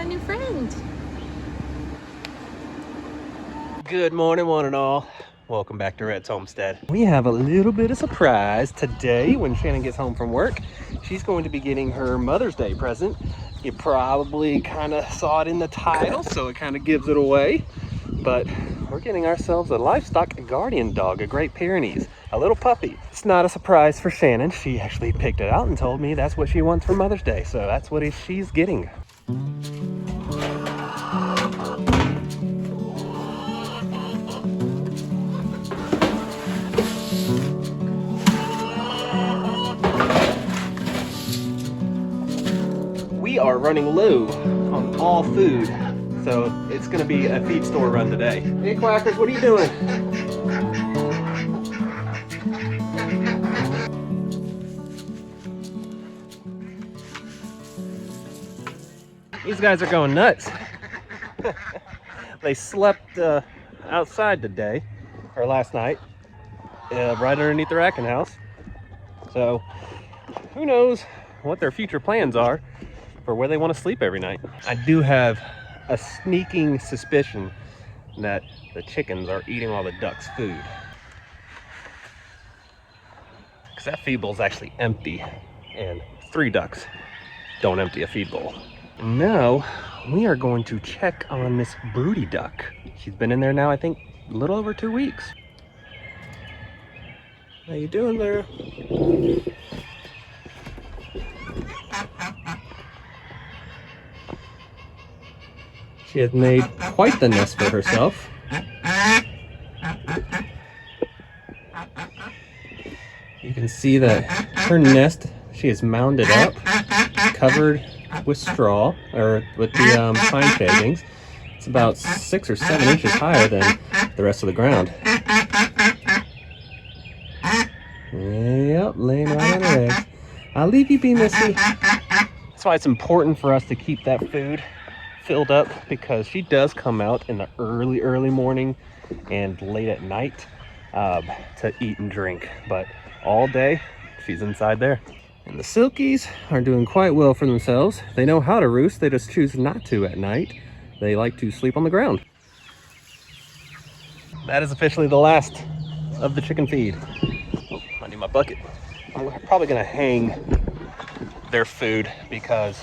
a new friend. Good morning, one and all. Welcome back to Rhett's Homestead. We have a little bit of surprise today when Shannon gets home from work. She's going to be getting her Mother's Day present. You probably kind of saw it in the title, so it kind of gives it away. But we're getting ourselves a livestock guardian dog, a Great Pyrenees, a little puppy. It's not a surprise for Shannon. She actually picked it out and told me that's what she wants for Mother's Day, so that's what she's getting. We are running low on all food, so it's gonna be a feed store run today. Hey Quackers, what are you doing? These guys are going nuts. They slept outside today, or last night, right underneath the racking house. So who knows what their future plans are for where they want to sleep every night. I do have a sneaking suspicion that the chickens are eating all the ducks' food. Because that feed bowl is actually empty, and 3 ducks don't empty a feed bowl. And now we are going to check on this broody duck. She's been in there now, I think, a little over 2 weeks. How you doing there? She has made quite the nest for herself. You can see that her nest, she has mounded up, covered with straw, or with the pine shavings. It's about 6 or 7 inches higher than the rest of the ground. Yep, laying right on her eggs. I'll leave you be, Missy. That's why it's important for us to keep that food filled up, because she does come out in the early morning and late at night to eat and drink, but all day she's inside there. And the silkies are doing quite well for themselves. They know how to roost, they just choose not to at night. They like to sleep on the ground. That is officially the last of the chicken feed. Oh, I need my bucket. I'm probably gonna hang their food because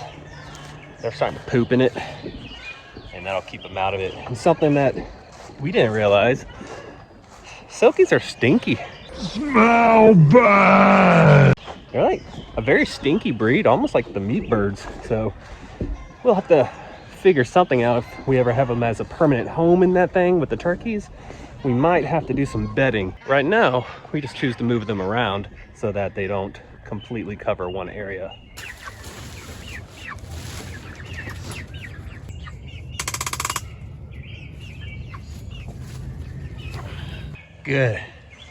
they're starting to poop in it, and that'll keep them out of it. And something that we didn't realize, silkies are stinky. Smell bad! They're like a very stinky breed, almost like the meat birds. So we'll have to figure something out if we ever have them as a permanent home in that thing with the turkeys. We might have to do some bedding. Right now, we just choose to move them around so that they don't completely cover one area. Good.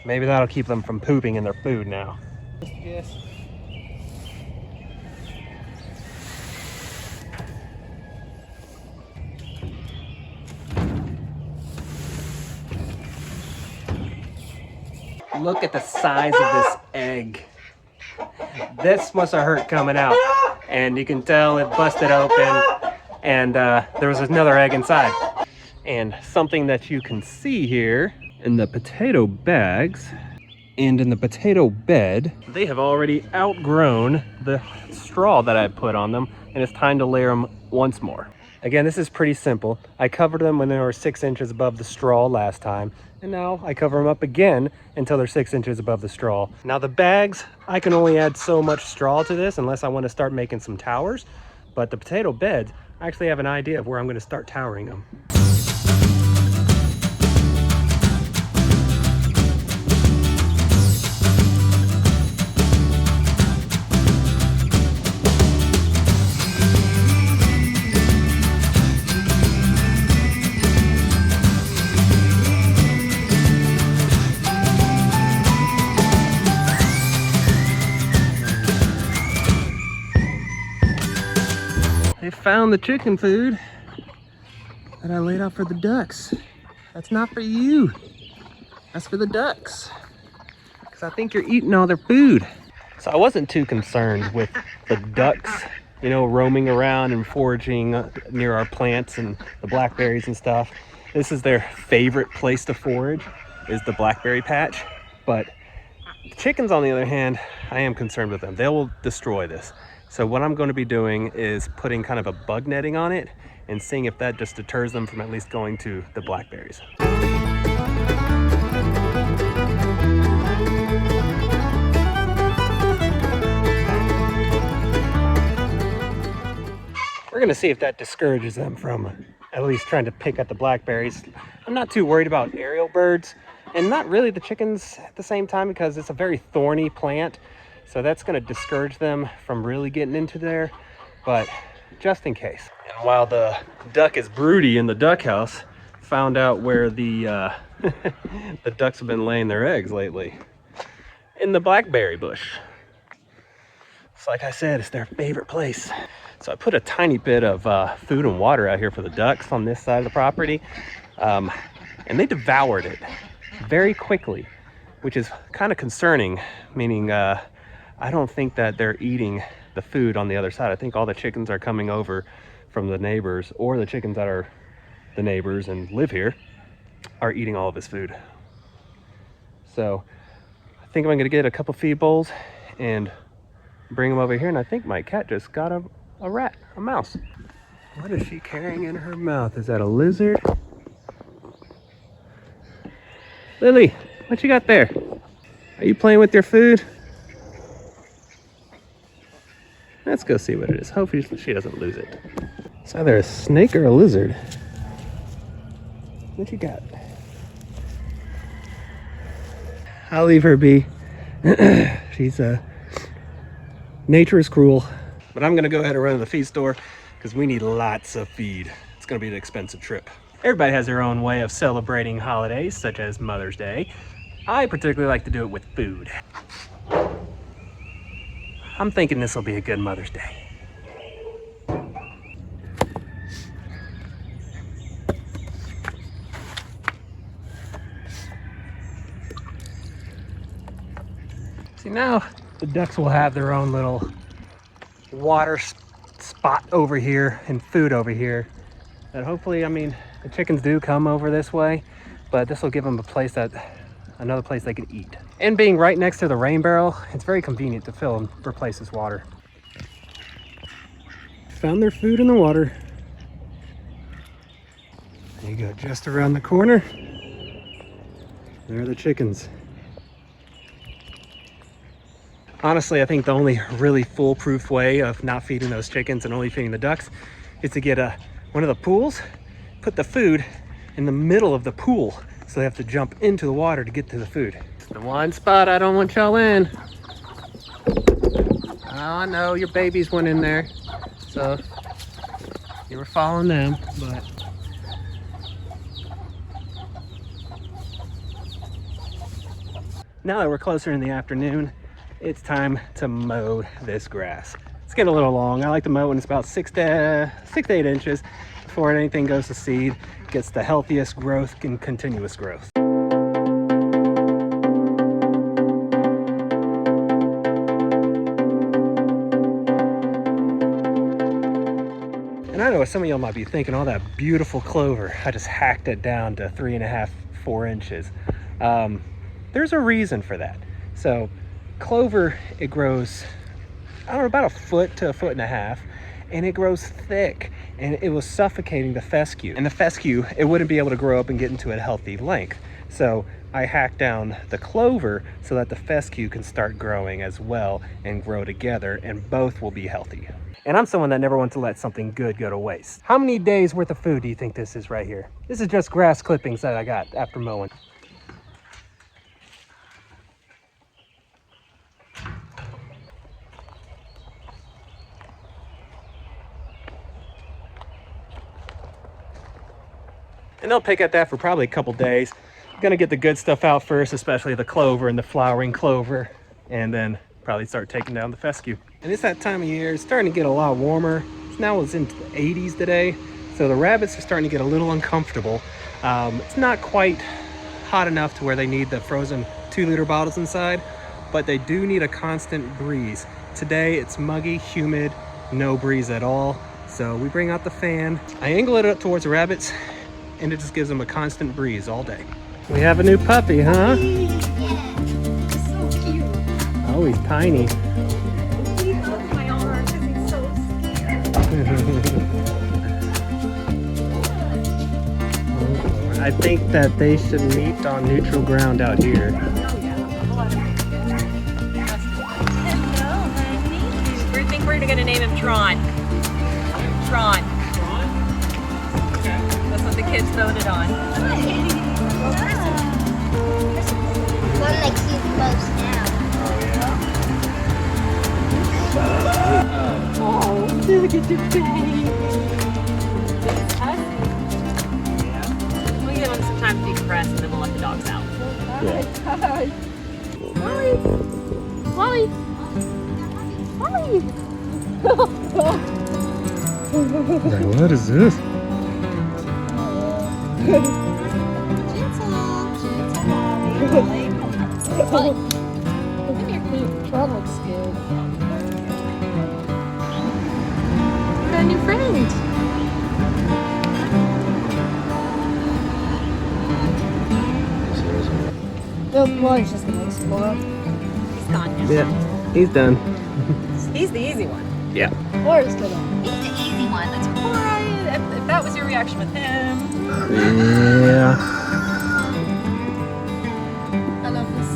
Maybe that'll keep them from pooping in their food now. Yes. Look at the size of this egg. This must have hurt coming out. And you can tell it busted open, and there was another egg inside. And something that you can see here in the potato bags and in the potato bed, they have already outgrown the straw that I put on them, and it's time to layer them once more. Again, this is pretty simple. I covered them when they were 6 inches above the straw last time, and now I cover them up again until they're 6 inches above the straw. Now the bags, I can only add so much straw to this unless I want to start making some towers, but the potato beds, I actually have an idea of where I'm going to start towering them. They found the chicken food that I laid out for the ducks. That's not for you. That's for the ducks. Because I think you're eating all their food. So I wasn't too concerned with the ducks you know, roaming around and foraging near our plants and the blackberries and stuff. This is their favorite place to forage, is the blackberry patch. But chickens, on the other hand, I am concerned with them. They will destroy this. So what I'm going to be doing is putting kind of a bug netting on it and seeing if that just deters them from at least going to the blackberries. We're gonna see if that discourages them from at least trying to pick at the blackberries. I'm not too worried about aerial birds, and not really the chickens at the same time, because it's a very thorny plant. So that's gonna discourage them from really getting into there, but just in case. And while the duck is broody in the duck house, found out where the the ducks have been laying their eggs lately. In the blackberry bush. It's like I said, it's their favorite place. So I put a tiny bit of food and water out here for the ducks on this side of the property. And they devoured it very quickly, which is kind of concerning, meaning I don't think that they're eating the food on the other side. I think all the chickens are coming over from the neighbors, or the chickens that are the neighbors and live here are eating all of this food. So I think I'm gonna get a couple feed bowls and bring them over here. And I think my cat just got a rat, a mouse. What is she carrying in her mouth? Is that a lizard? Lily, what you got there? Are you playing with your food? Let's go see what it is. Hopefully she doesn't lose it. It's either a snake or a lizard. What you got? I'll leave her be. She's nature is cruel. But I'm gonna go ahead and run to the feed store because we need lots of feed. It's gonna be an expensive trip. Everybody has their own way of celebrating holidays, such as Mother's Day. I particularly like to do it with food. I'm thinking this will be a good Mother's Day. See, now the ducks will have their own little water spot over here and food over here. And hopefully, I mean, the chickens do come over this way, but this will give them a place another place they can eat. And being right next to the rain barrel, it's very convenient to fill and replace this water. Found their food in the water. There you go, just around the corner. There are the chickens. Honestly, I think the only really foolproof way of not feeding those chickens and only feeding the ducks is to get one of the pools, put the food in the middle of the pool, so they have to jump into the water to get to the food. It's the one spot I don't want y'all in. Oh, I know your babies went in there, so you were following them, but now that we're closer in the afternoon, it's time to mow this grass. It's getting a little long. I like to mow when it's about 6 to 8 inches before anything goes to seed. Gets the healthiest growth and continuous growth. And I know some of y'all might be thinking, all that beautiful clover, I just hacked it down to 3.5, 4 inches. There's a reason for that. So clover, it grows, I don't know, about 1 foot to 1.5 feet, and it grows thick, and it was suffocating the fescue. And the fescue, it wouldn't be able to grow up and get into a healthy length. So I hacked down the clover so that the fescue can start growing as well and grow together, and both will be healthy. And I'm someone that never wants to let something good go to waste. How many days worth of food do you think this is right here? This is just grass clippings that I got after mowing. And they'll pick at that for probably a couple days. Gonna get the good stuff out first, especially the clover and the flowering clover, and then probably start taking down the fescue. And it's that time of year, it's starting to get a lot warmer. Now it's into the 80s today, so the rabbits are starting to get a little uncomfortable. It's not quite hot enough to where they need the frozen 2-liter bottles inside, but they do need a constant breeze. Today it's muggy, humid, no breeze at all. So we bring out the fan. I angle it up towards the rabbits and it just gives them a constant breeze all day. We have a new puppy, huh? So cute. Oh, he's tiny. He hugged my arm because he's so scared. I think that they should meet on neutral ground out here. Oh yeah, a lot of Hello, honey. We think we're gonna name him Tron. Tron. That's what the kids voted on. One likes you the most now. Oh, look at the baby. It's hussy. We'll give him some time to decompress and then we'll let the dogs out. Yeah. Molly! Molly! Molly! What is this? Tron looks good. We got a new friend. Oh, Molly's just gonna explore. He's gone now. Yeah, he's done. He's the easy one. Yeah. Laura's gonna. He's the easy one. That's right. If that was your reaction with him. Yeah. I love this.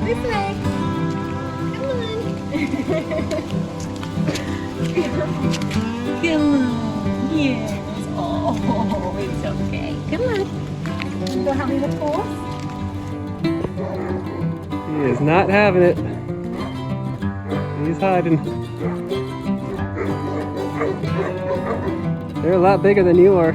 This way. Come on. Come on. Yes. Oh, it's okay. Come on. You go help me with force? He is not having it. He's hiding. They're a lot bigger than you are.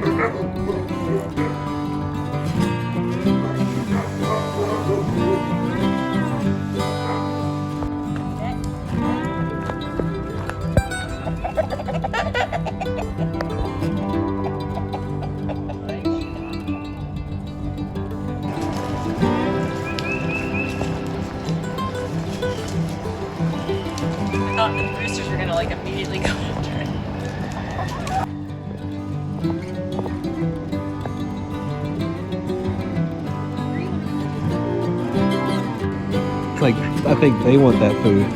I thought the roosters were gonna like immediately go after it. It's like, I think they want that food.